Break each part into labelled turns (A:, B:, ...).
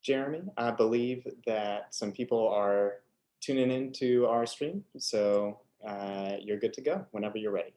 A: Jeremy, I believe that some people are tuning into our stream, so you're good to go whenever you're ready.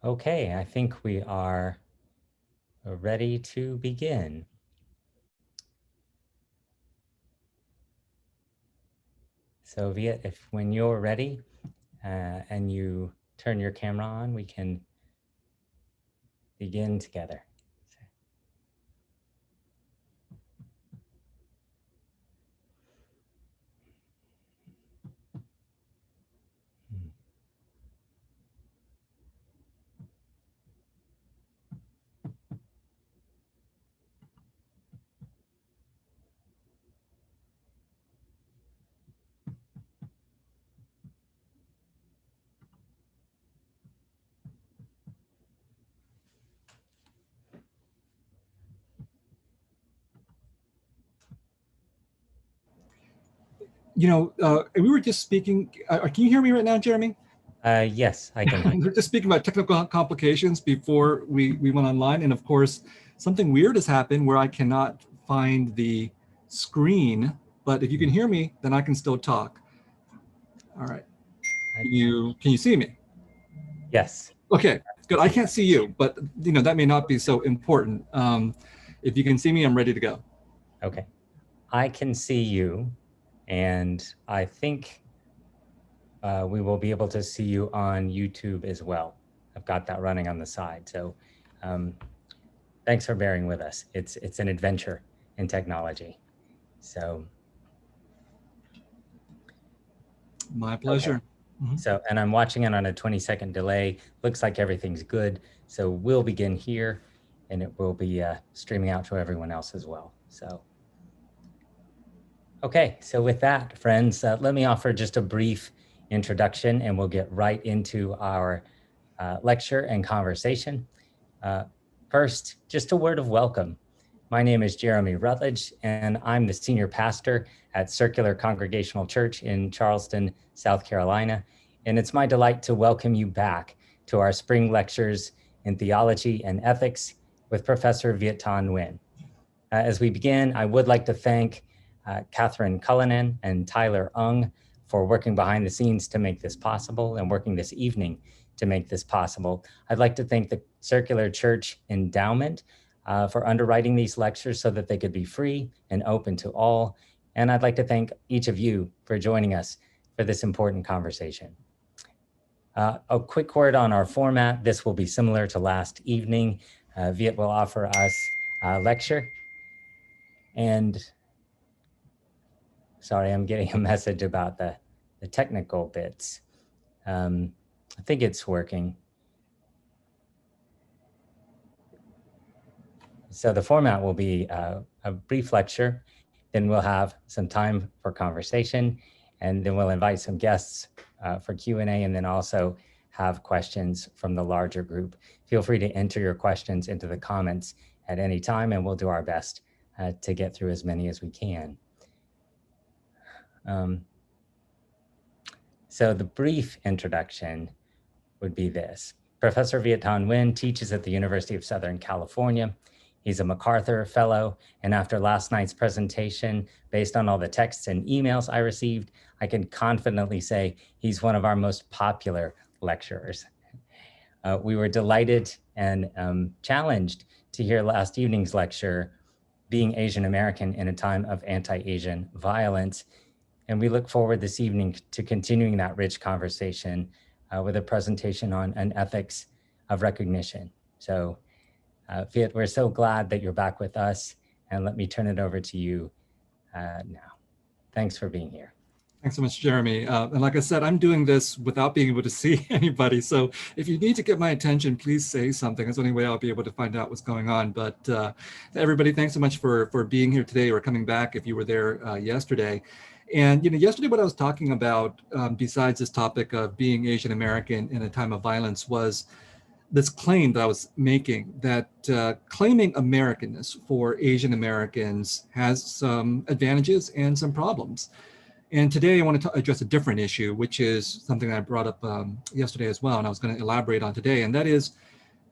B: Okay, I think we are ready to begin. So Viet, if when you're ready and you turn your camera on, we can begin together.
C: You know, we were just speaking, can you hear me right now, Jeremy?
B: Yes, I can.
C: We're just speaking about technical complications before we went online. And of course, something weird has happened where I cannot find the screen, but if you can hear me, then I can still talk. All right. Can you see me?
B: Yes.
C: Okay, good. I can't see you, but you know, that may not be so important. If you can see me, I'm ready to go.
B: Okay. I can see you, and I think we will be able to see you on YouTube as well. I've got that running on the side. So thanks for bearing with us. It's an adventure in technology. So.
C: My pleasure.
B: Okay. So, and I'm watching it on a 20-second delay. Looks like everything's good. So we'll begin here, and it will be streaming out to everyone else as well. So, okay. So with that, friends, let me offer just a brief introduction, and we'll get right into our lecture and conversation. First, just a word of welcome. My name is Jeremy Rutledge, and I'm the senior pastor at Circular Congregational Church in Charleston, South Carolina. And it's my delight to welcome you back to our spring lectures in theology and ethics with Professor Viet Nguyen. As we begin, I would like to thank Catherine Cullinan and Tyler Ung for working behind the scenes to make this possible and working this evening to make this possible. I'd like to thank the Circular Church Endowment for underwriting these lectures so that they could be free and open to all. And I'd like to thank each of you for joining us for this important conversation. A quick word on our format. This will be similar to last evening. Viet will offer us a lecture. And sorry, I'm getting a message about the technical bits. I think it's working. So the format will be a brief lecture, then we'll have some time for conversation, and then we'll invite some guests for Q&A, and then also have questions from the larger group. Feel free to enter your questions into the comments at any time, and we'll do our best to get through as many as we can. So the brief introduction would be this. Professor Viet Nguyen teaches at the University of Southern California. He's a MacArthur Fellow, and after last night's presentation, based on all the texts and emails I received, I can confidently say he's one of our most popular lecturers. We were delighted and challenged to hear last evening's lecture, Being Asian American in a Time of Anti-Asian Violence. And we look forward this evening to continuing that rich conversation with a presentation on an ethics of recognition. So Viet, we're so glad that you're back with us, and let me turn it over to you now. Thanks for being here.
C: Thanks so much, Jeremy. And like I said, I'm doing this without being able to see anybody. So if you need to get my attention, please say something. That's the only way I'll be able to find out what's going on. But everybody, thanks so much for being here today or coming back if you were there yesterday. And yesterday what I was talking about, besides this topic of being Asian American in a time of violence, was this claim that I was making that claiming Americanness for Asian Americans has some advantages and some problems. And today I want to address a different issue, which is something that I brought up yesterday as well, and I was going to elaborate on today, and that is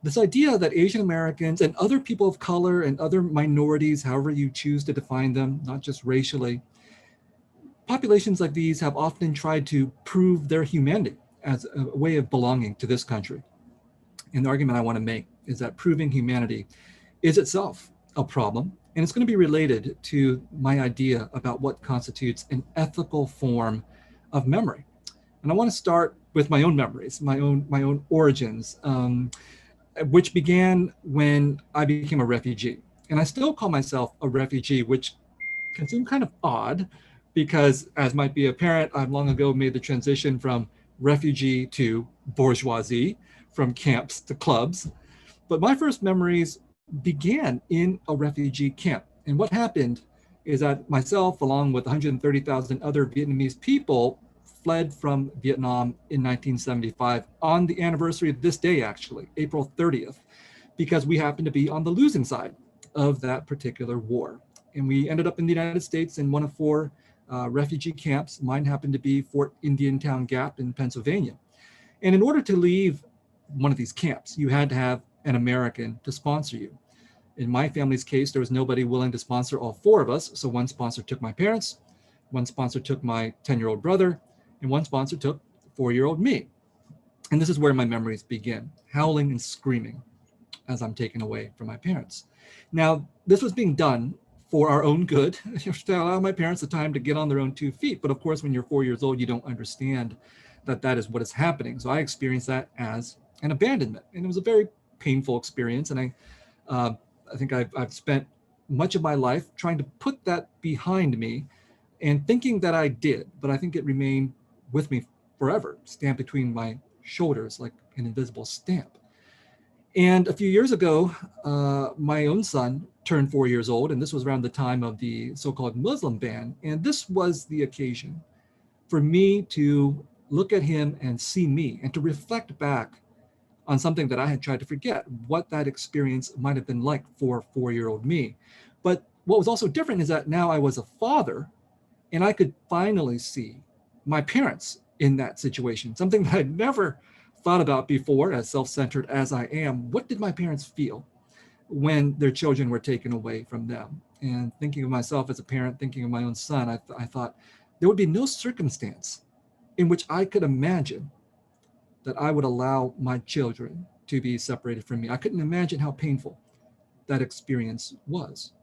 C: this idea that Asian Americans and other people of color and other minorities, however you choose to define them, not just racially, populations like these have often tried to prove their humanity as a way of belonging to this country. And the argument I want to make is that proving humanity is itself a problem, and it's going to be related to my idea about what constitutes an ethical form of memory. And I want to start with my own memories, my own origins, which began when I became a refugee. And I still call myself a refugee, which can seem kind of odd because, as might be apparent, I've long ago made the transition from refugee to bourgeoisie, from camps to clubs. But my first memories began in a refugee camp. And what happened is that myself, along with 130,000 other Vietnamese people, fled from Vietnam in 1975 on the anniversary of this day, actually, April 30th, because we happened to be on the losing side of that particular war. And we ended up in the United States in one of 4 refugee camps. Mine happened to be Fort Indiantown Gap in Pennsylvania. And in order to leave one of these camps, you had to have an American to sponsor you. In my family's case, there was nobody willing to sponsor all 4 of us. So one sponsor took my parents, one sponsor took my 10-year-old brother, and one sponsor took 4-year-old me. And this is where my memories begin, howling and screaming as I'm taken away from my parents. Now, this was being done for our own good, to allow my parents the time to get on their own 2 feet. But of course, when you're 4 years old, you don't understand that that is what is happening. So I experienced that as an abandonment. And it was a very painful experience. And I think I've spent much of my life trying to put that behind me and thinking that I did, but I think it remained with me forever, stamped between my shoulders like an invisible stamp. And a few years ago, my own son turned 4 years old, and this was around the time of the so-called Muslim ban. And this was the occasion for me to look at him and see me and to reflect back on something that I had tried to forget, what that experience might have been like for 4-year-old me. But what was also different is that now I was a father and I could finally see my parents in that situation, something that I'd never thought about before, as self-centered as I am. What did my parents feel when their children were taken away from them? And thinking of myself as a parent, thinking of my own son, I thought there would be no circumstance in which I could imagine that I would allow my children to be separated from me. I couldn't imagine how painful that experience was.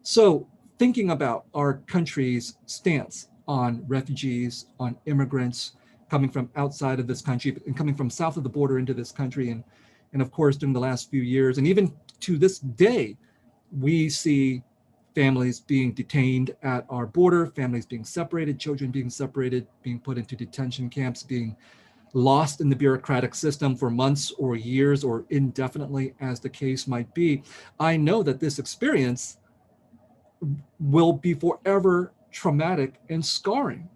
C: So thinking about our country's stance on refugees, on immigrants coming from outside of this country and coming from south of the border into this country. And of course, during the last few years, and even to this day, we see families being detained at our border, families being separated, children being separated, being put into detention camps, being lost in the bureaucratic system for months or years or indefinitely, as the case might be. I know that this experience will be forever traumatic and scarring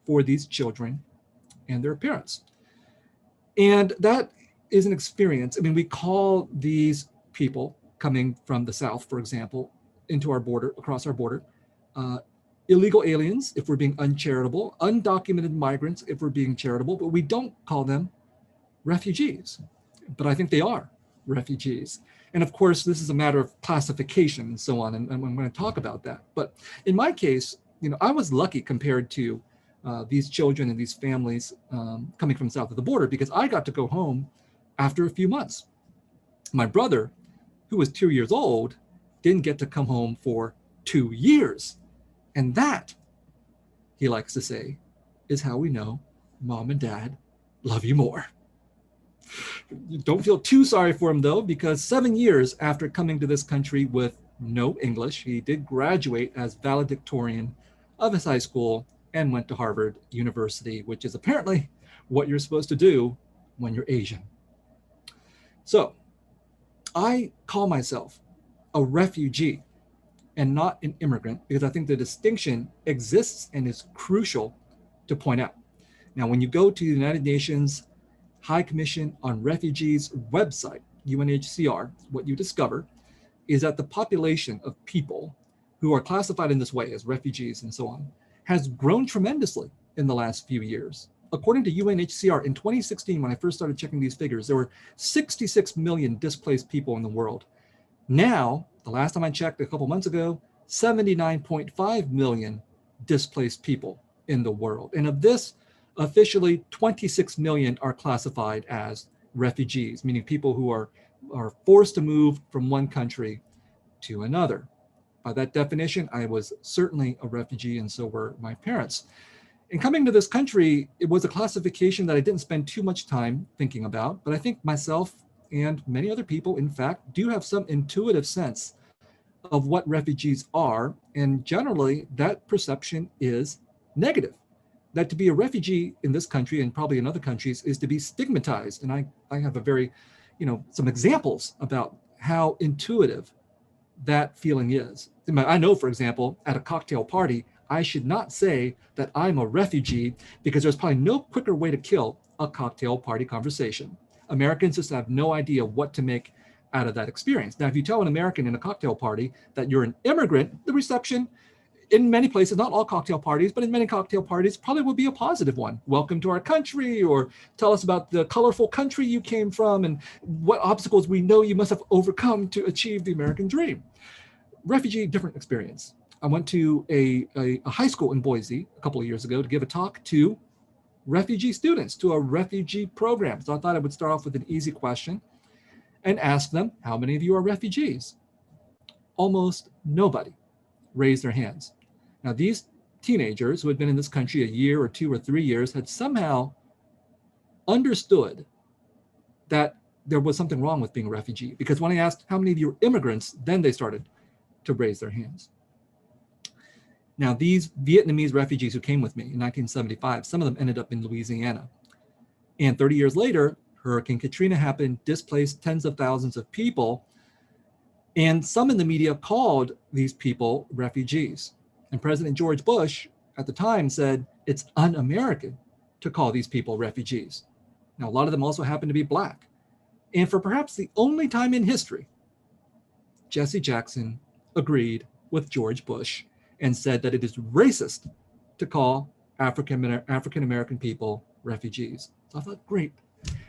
C: for these children and their parents. And that is an experience. I mean, we call these people coming from the South, for example, into our border, across our border, illegal aliens, if we're being uncharitable, undocumented migrants, if we're being charitable, but we don't call them refugees. But I think they are refugees. And of course, this is a matter of classification and so on, and I'm going to talk about that. But in my case, I was lucky compared to these children and these families coming from south of the border, because I got to go home after a few months. My brother, who was 2 years old, didn't get to come home for 2 years. And that, he likes to say, is how we know mom and dad love you more. Don't feel too sorry for him, though, because 7 years after coming to this country with no English, he did graduate as valedictorian of his high school and went to Harvard University, which is apparently what you're supposed to do when you're Asian. So I call myself a refugee and not an immigrant because I think the distinction exists and is crucial to point out. Now, when you go to the United Nations High Commission on Refugees website, UNHCR, what you discover is that the population of people who are classified in this way as refugees and so on has grown tremendously in the last few years. According to UNHCR, in 2016, when I first started checking these figures, there were 66 million displaced people in the world. Now, the last time I checked a couple months ago, 79.5 million displaced people in the world. And of this, officially 26 million are classified as refugees, meaning people who are forced to move from one country to another. By that definition, I was certainly a refugee, and so were my parents. In coming to this country, it was a classification that I didn't spend too much time thinking about, but I think myself and many other people, in fact, do have some intuitive sense of what refugees are, and generally that perception is negative. That to be a refugee in this country and probably in other countries is to be stigmatized. And I have a very, some examples about how intuitive that feeling is. I know, for example, at a cocktail party, I should not say that I'm a refugee because there's probably no quicker way to kill a cocktail party conversation. Americans just have no idea what to make out of that experience. Now, if you tell an American in a cocktail party that you're an immigrant, the reception in many places, not all cocktail parties, but in many cocktail parties, probably will be a positive one. Welcome to our country, or tell us about the colorful country you came from and what obstacles we know you must have overcome to achieve the American dream. Refugee, different experience. I went to a high school in Boise a couple of years ago to give a talk to refugee students, to a refugee program. So I thought I would start off with an easy question and ask them, how many of you are refugees? Almost nobody raised their hands. Now, these teenagers who had been in this country a year or 2 or 3 years had somehow understood that there was something wrong with being a refugee, because when I asked how many of you are immigrants, then they started to raise their hands. Now, these Vietnamese refugees who came with me in 1975, some of them ended up in Louisiana. And 30 years later, Hurricane Katrina happened, displaced tens of thousands of people. And some in the media called these people refugees. And President George Bush at the time said it's un-American to call these people refugees. Now, a lot of them also happen to be Black. And for perhaps the only time in history, Jesse Jackson agreed with George Bush and said that it is racist to call African-American people refugees. So I thought, great.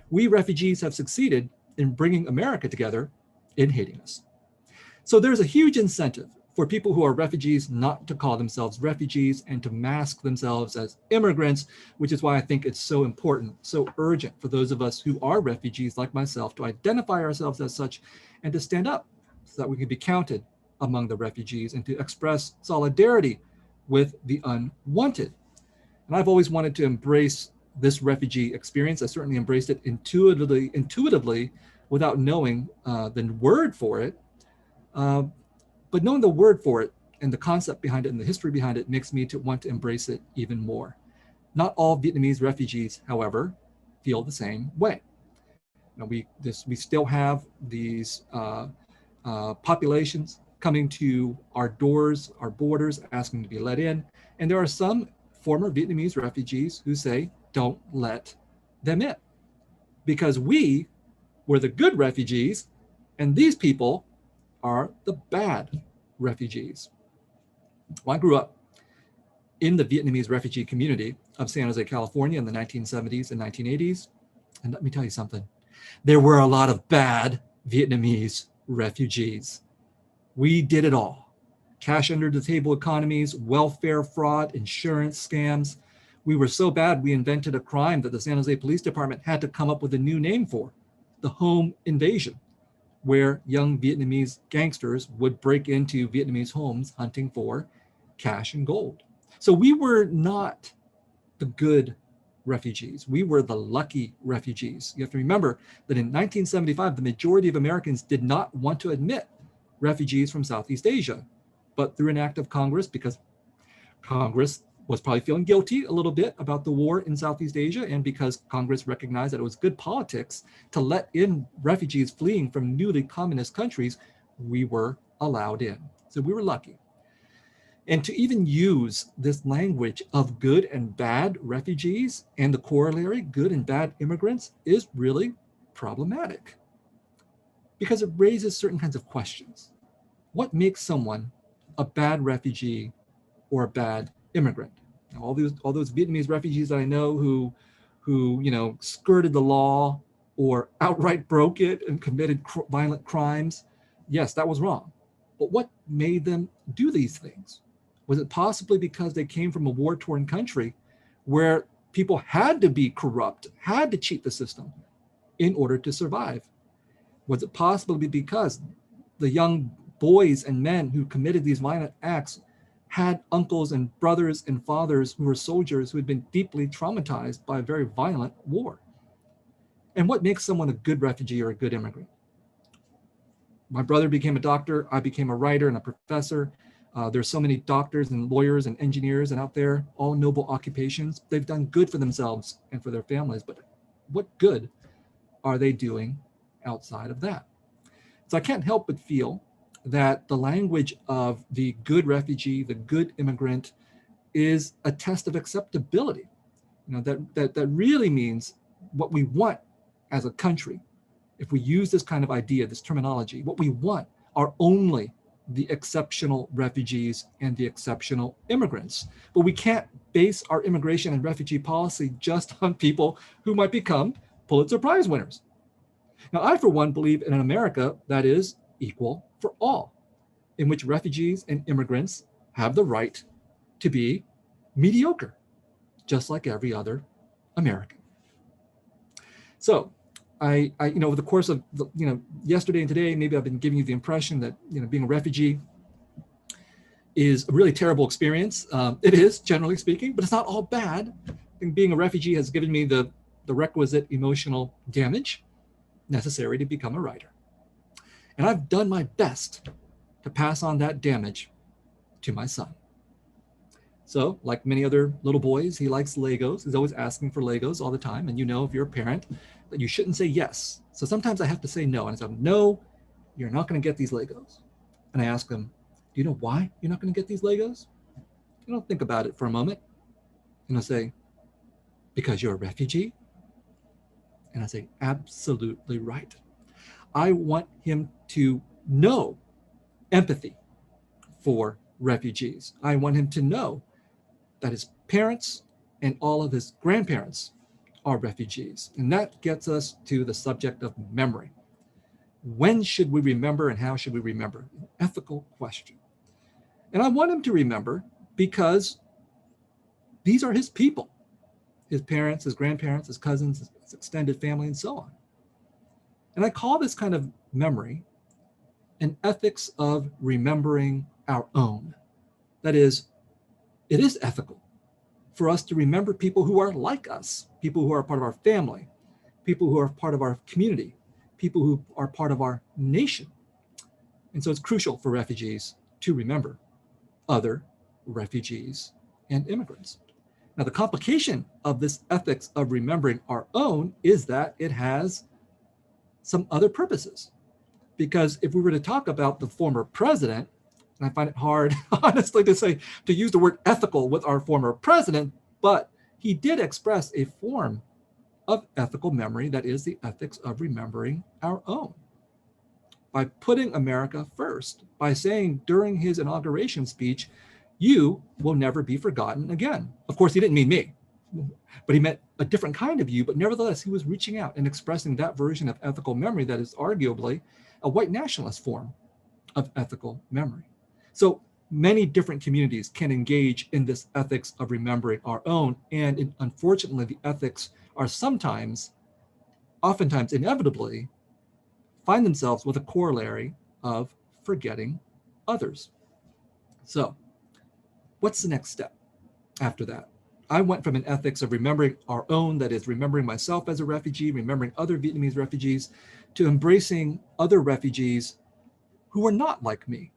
C: We refugees have succeeded in bringing America together in hating us. So there's a huge incentive for people who are refugees not to call themselves refugees and to mask themselves as immigrants, which is why I think it's so important, so urgent for those of us who are refugees like myself to identify ourselves as such and to stand up so that we can be counted among the refugees and to express solidarity with the unwanted. And I've always wanted to embrace this refugee experience. I certainly embraced it intuitively without knowing the word for it. But knowing the word for it and the concept behind it and the history behind it makes me to want to embrace it even more. Not all Vietnamese refugees, however, feel the same way. Now, we still have these populations coming to our doors, our borders, asking to be let in. And there are some former Vietnamese refugees who say, don't let them in, because we were the good refugees and these people are the bad refugees. Well, I grew up in the Vietnamese refugee community of San Jose, California in the 1970s and 1980s. And let me tell you something, there were a lot of bad Vietnamese refugees. We did it all. Cash under the table economies, welfare fraud, insurance scams. We were so bad, we invented a crime that the San Jose Police Department had to come up with a new name for. the home invasion, where young Vietnamese gangsters would break into Vietnamese homes hunting for cash and gold. So we were not the good refugees. We were the lucky refugees. You have to remember that in 1975, the majority of Americans did not want to admit refugees from Southeast Asia. But through an act of Congress, because Congress was probably feeling guilty a little bit about the war in Southeast Asia, and because Congress recognized that it was good politics to let in refugees fleeing from newly communist countries, we were allowed in. So we were lucky. And to even use this language of good and bad refugees and the corollary, good and bad immigrants, is really problematic because it raises certain kinds of questions. What makes someone a bad refugee or a bad immigrant? Now, all those Vietnamese refugees that I know who skirted the law or outright broke it and committed violent crimes, yes, that was wrong. But what made them do these things? Was it possibly because they came from a war-torn country where people had to be corrupt, had to cheat the system in order to survive? Was it possibly because the young boys and men who committed these violent acts had uncles and brothers and fathers who were soldiers who had been deeply traumatized by a very violent war? And what makes someone a good refugee or a good immigrant? My brother became a doctor. I became a writer and a professor. There's so many doctors and lawyers and engineers and out there, all noble occupations. They've done good for themselves and for their families, but what good are they doing outside of that? So I can't help but feel that the language of the good refugee, the good immigrant, is a test of acceptability. That really means what we want as a country. If we use this kind of idea, this terminology, what we want are only the exceptional refugees and the exceptional immigrants. But we can't base our immigration and refugee policy just on people who might become Pulitzer Prize winners. Now, I, for one, believe in an America that is equal for all, in which refugees and immigrants have the right to be mediocre, just like every other American. So, I over the course of yesterday and today, maybe I've been giving you the impression that being a refugee is a really terrible experience. It is, generally speaking, but it's not all bad. I think being a refugee has given me the requisite emotional damage necessary to become a writer, and I've done my best to pass on that damage to my son. So, like many other little boys, he likes Legos. He's always asking for Legos all the time. And if you're a parent, that you shouldn't say yes. So sometimes I have to say no. And I say, no, you're not going to get these Legos. And I ask him, do you know why you're not going to get these Legos? You don't think about it for a moment. And I'll say, because you're a refugee? And I say, absolutely right. I want him to know empathy for refugees. I want him to know that his parents and all of his grandparents are refugees. And that gets us to the subject of memory. When should we remember and how should we remember? An ethical question. And I want him to remember because these are his people, his parents, his grandparents, his cousins, his extended family, and so on. And I call this kind of memory an ethics of remembering our own. That is, it is ethical for us to remember people who are like us, people who are part of our family, people who are part of our community, people who are part of our nation. And so it's crucial for refugees to remember other refugees and immigrants. Now, the complication of this ethics of remembering our own is that it has some other purposes. Because if we were to talk about the former president, and I find it hard, honestly, to use the word ethical with our former president, but he did express a form of ethical memory that is the ethics of remembering our own. By putting America first, by saying during his inauguration speech, you will never be forgotten again. Of course, he didn't mean me, but he meant a different kind of you, but nevertheless, he was reaching out and expressing that version of ethical memory that is arguably a white nationalist form of ethical memory. So many different communities can engage in this ethics of remembering our own. And unfortunately, the ethics are sometimes oftentimes inevitably find themselves with a corollary of forgetting others. So what's the next step after that? I went from an ethics of remembering our own, that is remembering myself as a refugee, remembering other Vietnamese refugees, to embracing other refugees who were not like me.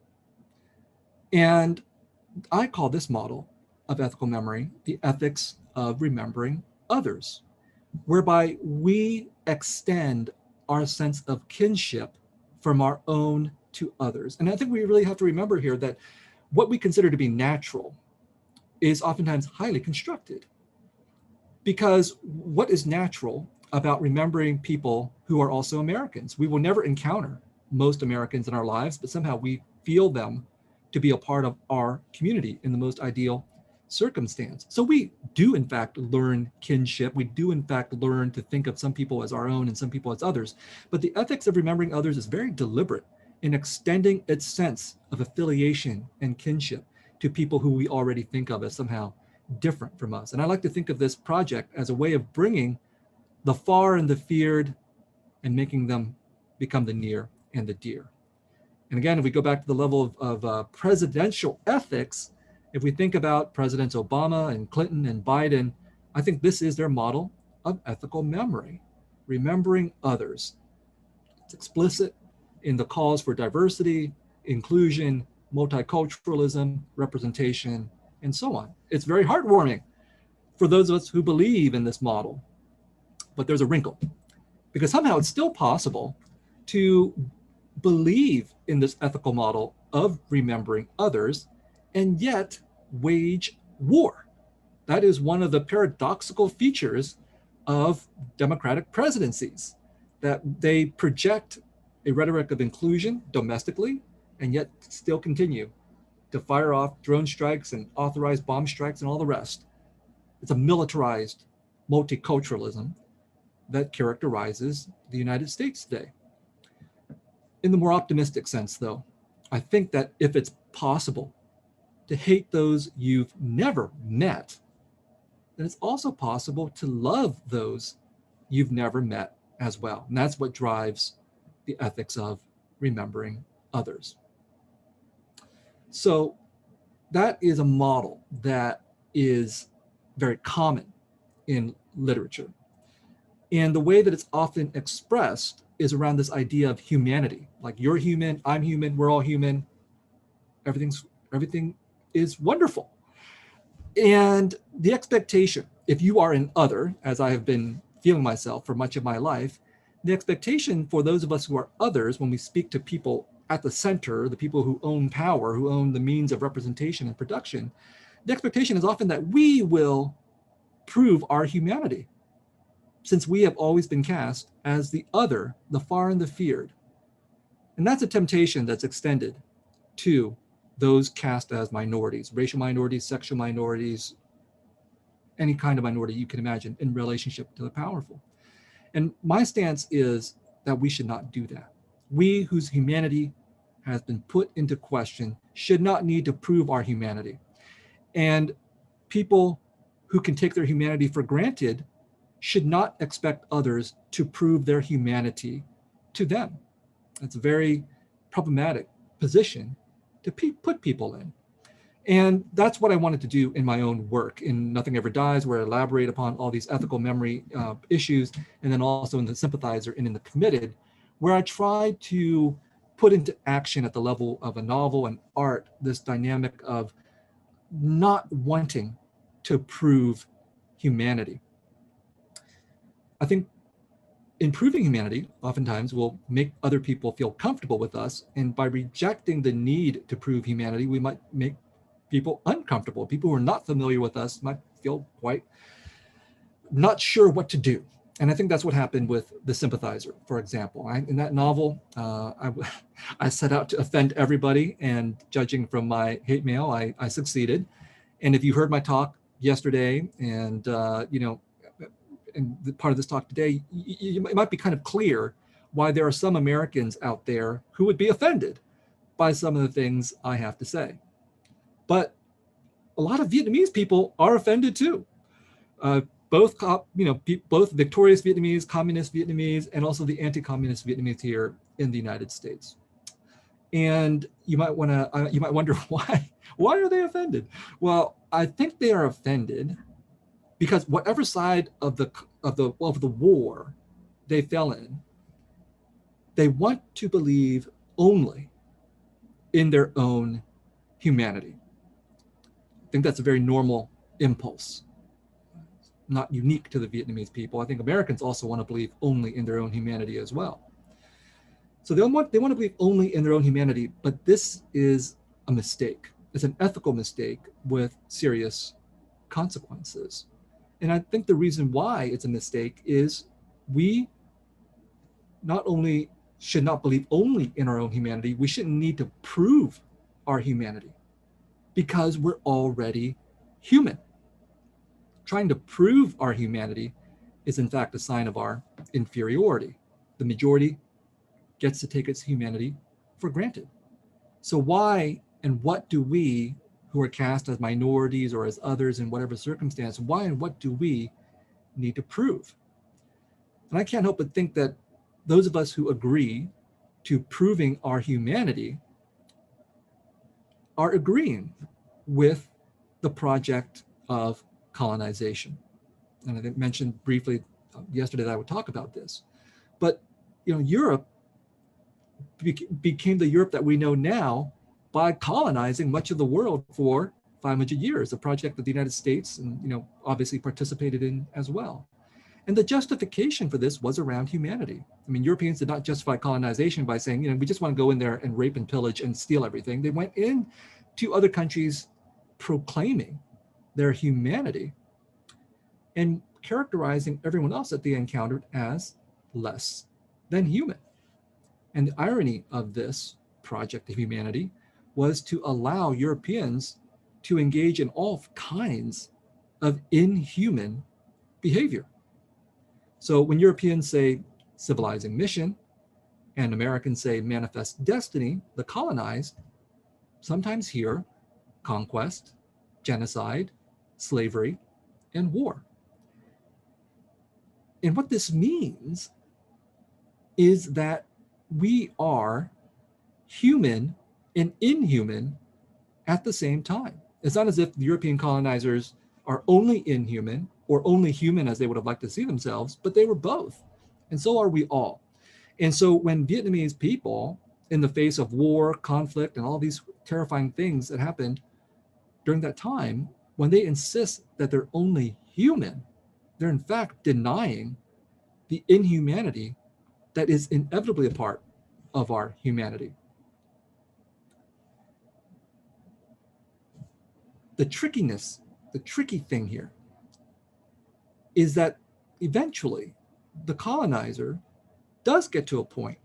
C: And I call this model of ethical memory the ethics of remembering others, whereby we extend our sense of kinship from our own to others. And I think we really have to remember here that what we consider to be natural is oftentimes highly constructed. Because what is natural about remembering people who are also Americans? We will never encounter most Americans in our lives, but somehow we feel them to be a part of our community in the most ideal circumstance. So we do in fact learn kinship. We do in fact learn to think of some people as our own and some people as others. But the ethics of remembering others is very deliberate in extending its sense of affiliation and kinship to people who we already think of as somehow different from us. And I like to think of this project as a way of bringing the far and the feared and making them become the near and the dear. And again, if we go back to the level of presidential ethics, if we think about Presidents Obama and Clinton and Biden, I think this is their model of ethical memory, remembering others. It's explicit in the calls for diversity, inclusion, multiculturalism, representation, and so on. It's very heartwarming for those of us who believe in this model. But there's a wrinkle, because somehow it's still possible to believe in this ethical model of remembering others and yet wage war. That is one of the paradoxical features of democratic presidencies, that they project a rhetoric of inclusion domestically and yet still continue to fire off drone strikes and authorize bomb strikes and all the rest. It's a militarized multiculturalism that characterizes the United States today. In the more optimistic sense, though, I think that if it's possible to hate those you've never met, then it's also possible to love those you've never met as well. And that's what drives the ethics of remembering others. So that is a model that is very common in literature. And the way that it's often expressed is around this idea of humanity. Like, you're human, I'm human, we're all human. Everything is wonderful. And the expectation, if you are an other, as I have been feeling myself for much of my life, the expectation for those of us who are others, when we speak to people at the center, the people who own power, who own the means of representation and production, the expectation is often that we will prove our humanity, since we have always been cast as the other, the far and the feared. And that's a temptation that's extended to those cast as minorities, racial minorities, sexual minorities, any kind of minority you can imagine in relationship to the powerful. And my stance is that we should not do that. We whose humanity has been put into question should not need to prove our humanity. And people who can take their humanity for granted should not expect others to prove their humanity to them. It's a very problematic position to put people in. And that's what I wanted to do in my own work in Nothing Ever Dies, where I elaborate upon all these ethical memory issues, and then also in The Sympathizer and in The Committed, where I try to put into action at the level of a novel and art this dynamic of not wanting to prove humanity. I think improving humanity oftentimes will make other people feel comfortable with us. And by rejecting the need to prove humanity, we might make people uncomfortable. People who are not familiar with us might feel quite not sure what to do. And I think that's what happened with The Sympathizer, for example. In that novel, I set out to offend everybody, and judging from my hate mail, I succeeded. And if you heard my talk yesterday, and and the part of this talk today, it might be kind of clear why there are some Americans out there who would be offended by some of the things I have to say. But a lot of Vietnamese people are offended too. both both victorious Vietnamese, communist Vietnamese, and also the anti-communist Vietnamese here in the United States. And you might wonder why are they offended? Well, I think they are offended because whatever side of the war they fell in, they want to believe only in their own humanity. I think that's a very normal impulse, not unique to the Vietnamese people. I think Americans also want to believe only in their own humanity as well. So they want to believe only in their own humanity, but this is a mistake. It's an ethical mistake with serious consequences. And I think the reason why it's a mistake is we not only should not believe only in our own humanity, we shouldn't need to prove our humanity because we're already human. Trying to prove our humanity is in fact a sign of our inferiority. The majority gets to take its humanity for granted. So why and what do we, who are cast as minorities or as others in whatever circumstance, why and what do we need to prove? And I can't help but think that those of us who agree to proving our humanity are agreeing with the project of colonization. And I mentioned briefly yesterday that I would talk about this. But Europe became the Europe that we know now by colonizing much of the world for 500 years, a project that the United States and obviously participated in as well. And the justification for this was around humanity. I mean, Europeans did not justify colonization by saying, we just want to go in there and rape and pillage and steal everything. They went in to other countries proclaiming their humanity and characterizing everyone else that they encountered as less than human. And the irony of this project of humanity was to allow Europeans to engage in all kinds of inhuman behavior. So when Europeans say civilizing mission and Americans say manifest destiny, the colonized sometimes hear conquest, genocide, slavery, and war. And what this means is that we are human and inhuman at the same time. It's not as if the European colonizers are only inhuman or only human as they would have liked to see themselves, but they were both. And so are we all. And so when Vietnamese people, in the face of war, conflict, and all these terrifying things that happened during that time, when they insist that they're only human, they're in fact denying the inhumanity that is inevitably a part of our humanity. The tricky thing here is that eventually the colonizer does get to a point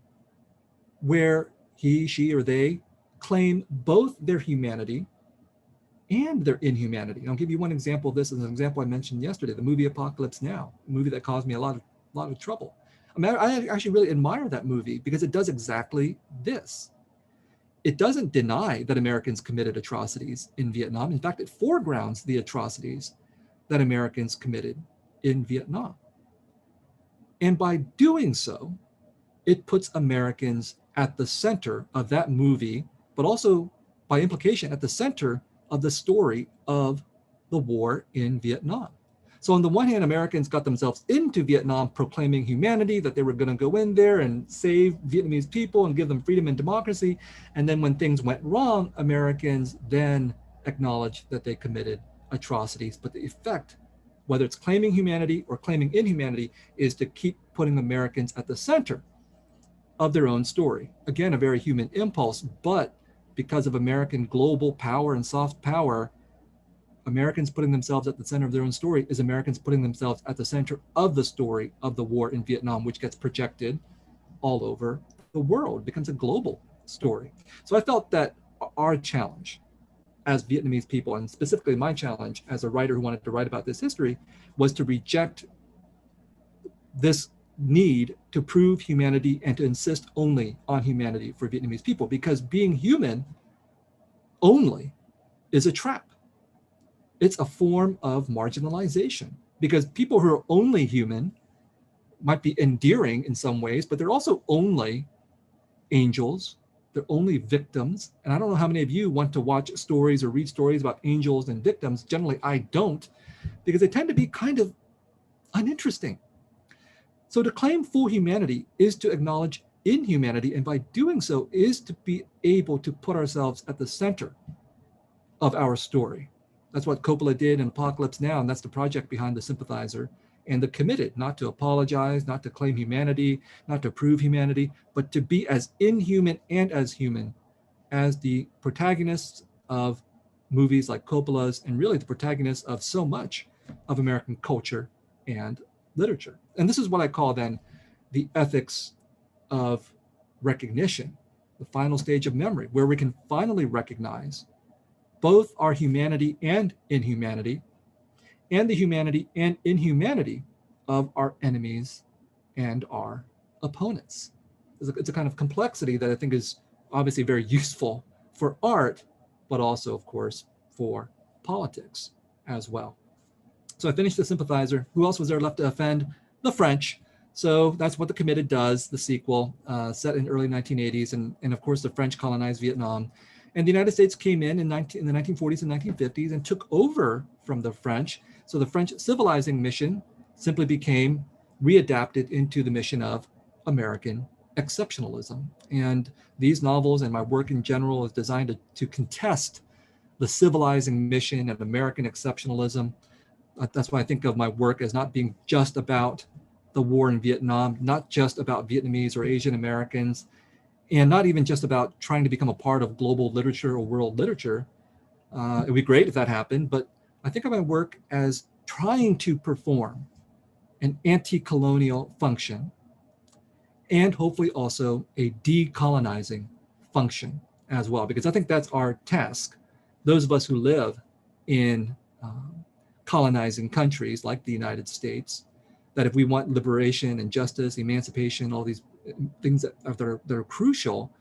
C: where he, she, or they claim both their humanity and their inhumanity. I'll give you one example of this as an example I mentioned yesterday, the movie Apocalypse Now, a movie that caused me a lot of trouble. I mean, I actually really admire that movie because it does exactly this. It doesn't deny that Americans committed atrocities in Vietnam. In fact, it foregrounds the atrocities that Americans committed in Vietnam. And by doing so, it puts Americans at the center of that movie, but also by implication at the center of the story of the war in Vietnam. So on the one hand, Americans got themselves into Vietnam proclaiming humanity, that they were going to go in there and save Vietnamese people and give them freedom and democracy. And then when things went wrong, Americans then acknowledged that they committed atrocities. But the effect, whether it's claiming humanity or claiming inhumanity, is to keep putting Americans at the center of their own story. Again, a very human impulse, but because of American global power and soft power, Americans putting themselves at the center of their own story is Americans putting themselves at the center of the story of the war in Vietnam, which gets projected all over the world, becomes a global story. So I felt that our challenge as Vietnamese people, and specifically my challenge as a writer who wanted to write about this history, was to reject this need to prove humanity and to insist only on humanity for Vietnamese people, because being human only is a trap. It's a form of marginalization. because people who are only human might be endearing in some ways, but they're also only angels. They're only victims. And I don't know how many of you want to watch stories or read stories about angels and victims. Generally, I don't, because they tend to be kind of uninteresting. So to claim full humanity is to acknowledge inhumanity, and by doing so is to be able to put ourselves at the center of our story. That's what Coppola did in Apocalypse Now, and that's the project behind The Sympathizer. And the committed, not to apologize, not to claim humanity, not to prove humanity, but to be as inhuman and as human as the protagonists of movies like Coppola's, and really the protagonists of so much of American culture and literature. And this is what I call then the ethics of recognition, the final stage of memory, where we can finally recognize both our humanity and inhumanity, and the humanity and inhumanity of our enemies and our opponents. It's a kind of complexity that I think is obviously very useful for art, but also, of course, for politics as well. So I finished The Sympathizer. Who else was there left to offend? The French. So that's what The Committed does, the sequel, set in early 1980s. And of course, the French colonized Vietnam. And the United States came in the 1940s and 1950s and took over from the French. So the French civilizing mission simply became readapted into the mission of American exceptionalism. And these novels and my work in general is designed to contest the civilizing mission of American exceptionalism. That's why I think of my work as not being just about the war in Vietnam, not just about Vietnamese or Asian Americans, and not even just about trying to become a part of global literature or world literature. It would be great if that happened, but I think of my work as trying to perform an anti-colonial function, and hopefully also a decolonizing function as well, because I think that's our task. Those of us who live in colonizing countries like the United States, that if we want liberation and justice, emancipation, all these things that are crucial,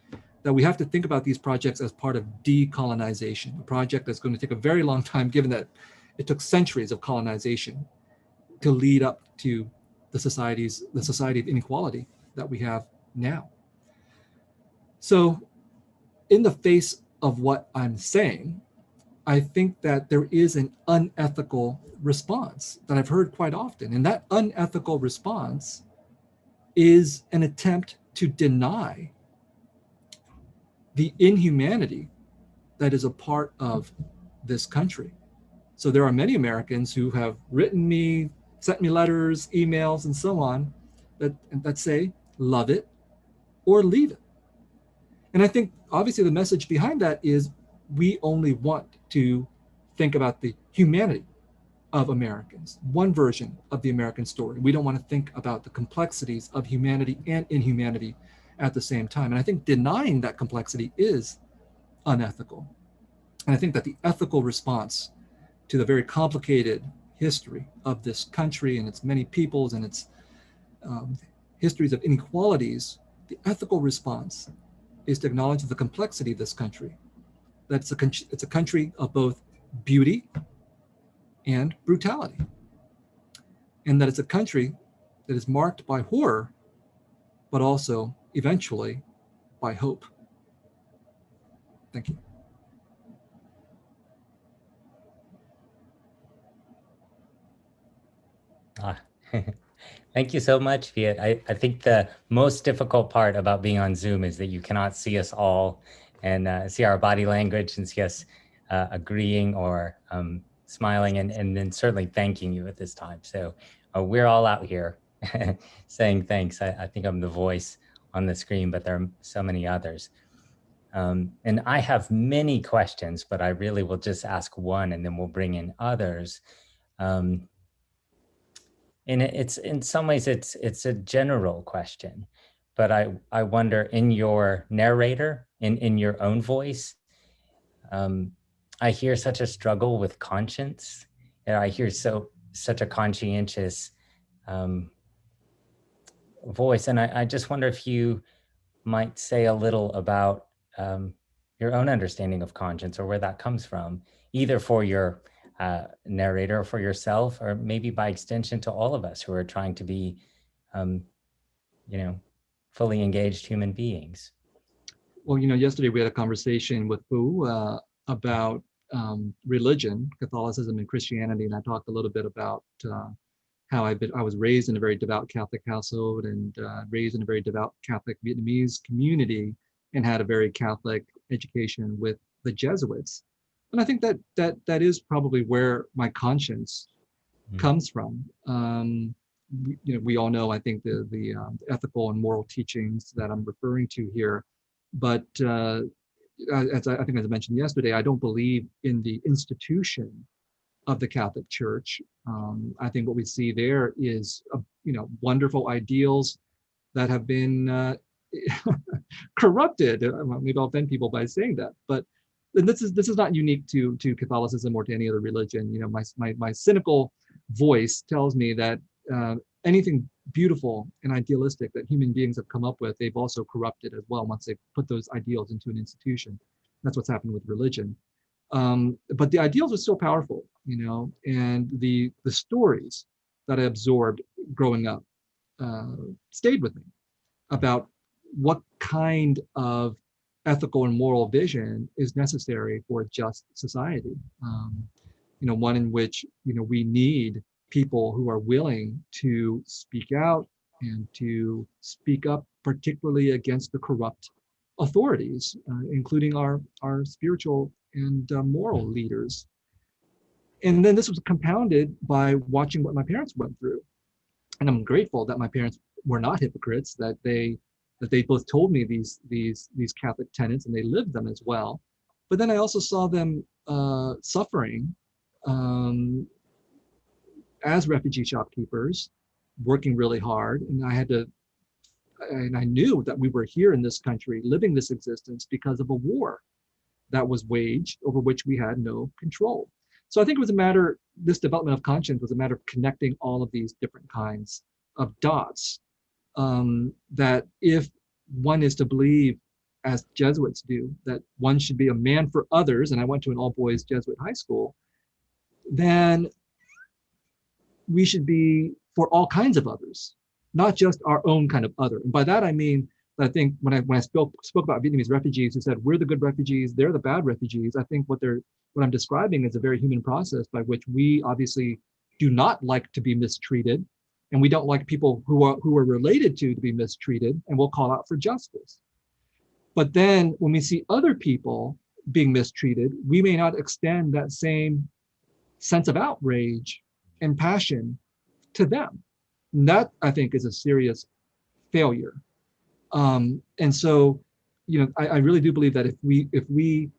C: that we have to think about these projects as part of decolonization, a project that's going to take a very long time, given that it took centuries of colonization to lead up to the society of inequality that we have now. So in the face of what I'm saying, I think that there is an unethical response that I've heard quite often. And that unethical response is an attempt to deny the inhumanity that is a part of this country. So there are many Americans who have written me, sent me letters, emails, and so on, that say, love it or leave it. And I think obviously the message behind that is we only want to think about the humanity of Americans, one version of the American story. We don't want to think about the complexities of humanity and inhumanity at the same time. And I think denying that complexity is unethical. And I think that the ethical response to the very complicated history of this country and its many peoples and its histories of inequalities, the ethical response is to acknowledge the complexity of this country, that it's a country of both beauty and brutality, and that it's a country that is marked by horror, but also eventually by hope. Thank you.
B: Thank you so much, Viet. I think the most difficult part about being on Zoom is that you cannot see us all and see our body language and see us agreeing or smiling and then certainly thanking you at this time. So we're all out here saying thanks. I think I'm the voice on the screen, but there are so many others. And I have many questions, but I really will just ask one and then we'll bring in others. And it's in some ways it's a general question, but I wonder, in your narrator, in your own voice, I hear such a struggle with conscience, and I hear such a conscientious voice, and I just wonder if you might say a little about your own understanding of conscience or where that comes from, either for your narrator, for yourself, or maybe by extension to all of us who are trying to be, fully engaged human beings.
C: Well, yesterday we had a conversation with Fu about religion, Catholicism and Christianity, and I talked a little bit about how I was raised in a very devout Catholic household and raised in a very devout Catholic Vietnamese community, and had a very Catholic education with the Jesuits. And I think that is probably where my conscience comes from. We all know, I think, the ethical and moral teachings that I'm referring to here, but as I mentioned yesterday, I don't believe in the institution of the Catholic Church. I think what we see there is, wonderful ideals that have been corrupted. Maybe I'll offend people by saying that, but this is not unique to Catholicism or to any other religion. My cynical voice tells me that anything beautiful and idealistic that human beings have come up with, they've also corrupted as well once they put those ideals into an institution. That's what's happened with religion. But the ideals are still powerful, and the stories that I absorbed growing up stayed with me about what kind of ethical and moral vision is necessary for a just society. One in which, we need people who are willing to speak out and to speak up, particularly against the corrupt authorities, including our spiritual and moral leaders. And then this was compounded by watching what my parents went through. And I'm grateful that my parents were not hypocrites, that they both told me these Catholic tenets and they lived them as well. But then I also saw them suffering as refugee shopkeepers, working really hard. And I knew that we were here in this country living this existence because of a war that was waged over which we had no control. So I think it was this development of conscience was a matter of connecting all of these different kinds of dots. That if one is to believe, as Jesuits do, that one should be a man for others, and I went to an all-boys Jesuit high school, then we should be for all kinds of others, not just our own kind of other. And by that I mean, I think when I spoke about Vietnamese refugees who said we're the good refugees, they're the bad refugees, I think what I'm describing is a very human process by which we obviously do not like to be mistreated, and we don't like people who are related to be mistreated, and we'll call out for justice. But then when we see other people being mistreated, we may not extend that same sense of outrage and passion to them. And that, I think, is a serious failure. And so, I really do believe that if we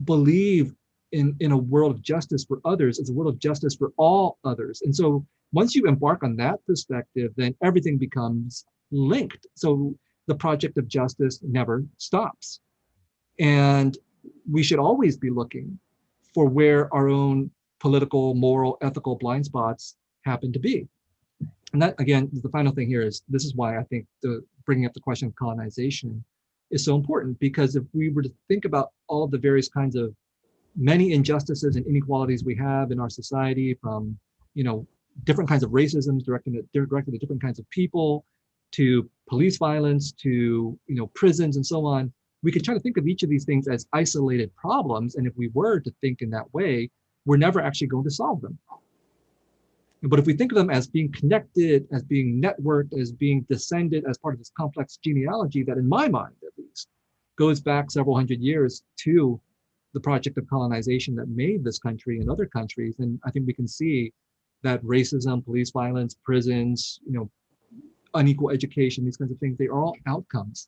C: believe in a world of justice for others, it's a world of justice for all others. And so once you embark on that perspective, then everything becomes linked. So the project of justice never stops. And we should always be looking for where our own political, moral, ethical blind spots happen to be. And that, again, the final thing here is, this is why I think bringing up the question of colonization is so important, because if we were to think about all the various kinds of many injustices and inequalities we have in our society, from, different kinds of racisms directed at different kinds of people, to police violence, to, prisons and so on, we could try to think of each of these things as isolated problems. And if we were to think in that way, we're never actually going to solve them. But if we think of them as being connected, as being networked, as being descended as part of this complex genealogy that, in my mind at least, goes back several hundred years to the project of colonization that made this country and other countries, then I think we can see that racism, police violence, prisons, unequal education, these kinds of things, they are all outcomes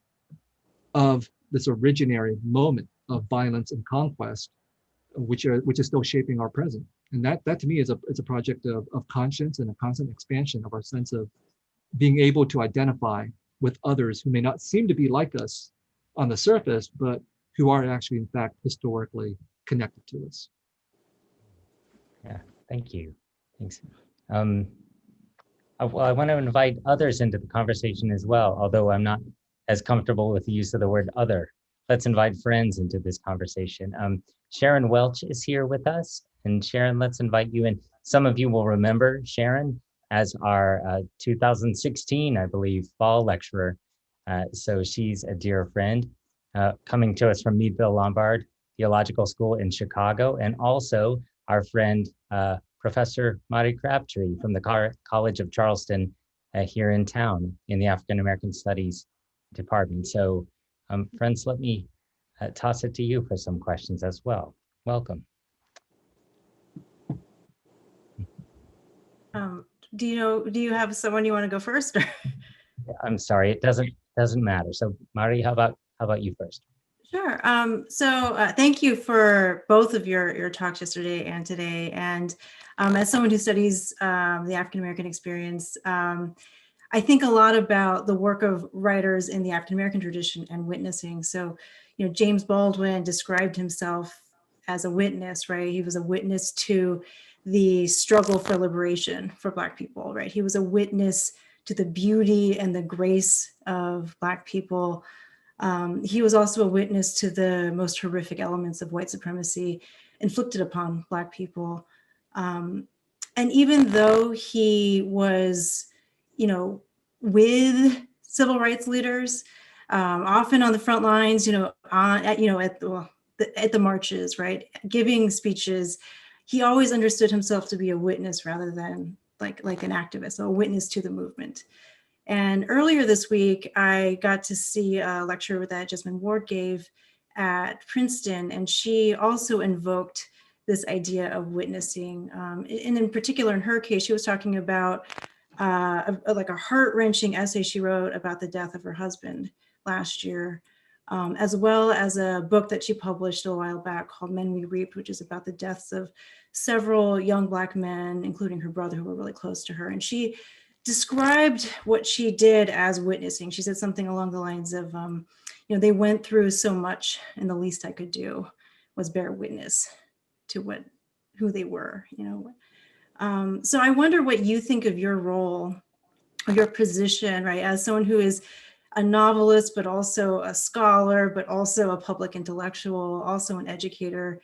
C: of this originary moment of violence and conquest, which is still shaping our present. And that to me is a project of conscience and a constant expansion of our sense of being able to identify with others who may not seem to be like us on the surface, but who are actually, in fact, historically connected to us.
B: Yeah, thank you. Thanks. I want to invite others into the conversation as well, although I'm not as comfortable with the use of the word other. Let's invite friends into this conversation. Sharon Welch is here with us. And Sharon, let's invite you in. Some of you will remember Sharon as our 2016, I believe, fall lecturer. So she's a dear friend, coming to us from Meadville Lombard Theological School in Chicago, and also our friend, Professor Mari Crabtree from the College of Charleston here in town in the African American Studies Department. So friends, let me toss it to you for some questions as well. Welcome.
D: Do you have someone you want to go first?
B: I'm sorry, it doesn't matter. So Mari, how about you first?
D: Sure. So thank you for both of your talks yesterday and today. And as someone who studies the African American experience, I think a lot about the work of writers in the African American tradition and witnessing. So, James Baldwin described himself as a witness, right? He was a witness to the struggle for liberation for Black people, right? He was a witness to the beauty and the grace of Black people. He was also a witness to the most horrific elements of white supremacy inflicted upon Black people. And even though he was, with civil rights leaders, often on the front lines, at the marches, right, giving speeches, he always understood himself to be a witness rather than like an activist, so a witness to the movement. And earlier this week, I got to see a lecture that Jesmyn Ward gave at Princeton, and she also invoked this idea of witnessing. And in particular, in her case, she was talking about like a heart-wrenching essay she wrote about the death of her husband last year, as well as a book that she published a while back called Men We Reaped, which is about the deaths of several young Black men, including her brother, who were really close to her. And she described what she did as witnessing. She said something along the lines of, they went through so much, and the least I could do was bear witness to who they were. So I wonder what you think of your role, your position, right, as someone who is a novelist, but also a scholar, but also a public intellectual, also an educator,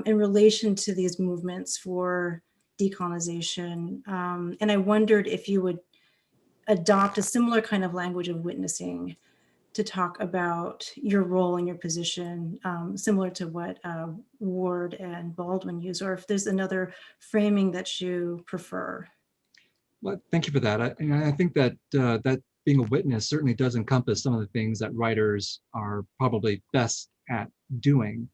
D: in relation to these movements for decolonization. And I wondered if you would adopt a similar kind of language of witnessing to talk about your role and your position, similar to what Ward and Baldwin use, or if there's another framing that you prefer.
C: Well, thank you for that. I think that that being a witness certainly does encompass some of the things that writers are probably best at doing.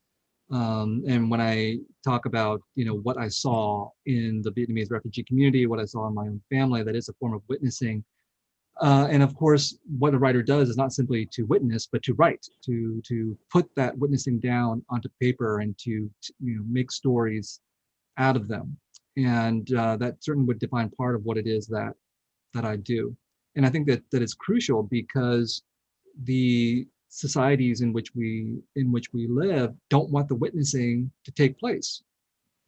C: And when I talk about, what I saw in the Vietnamese refugee community, what I saw in my own family, that is a form of witnessing. And of course, what a writer does is not simply to witness, but to write, to put that witnessing down onto paper and to make stories out of them. And that certainly would define part of what it is that I do. And I think that is crucial because the societies in which we live don't want the witnessing to take place,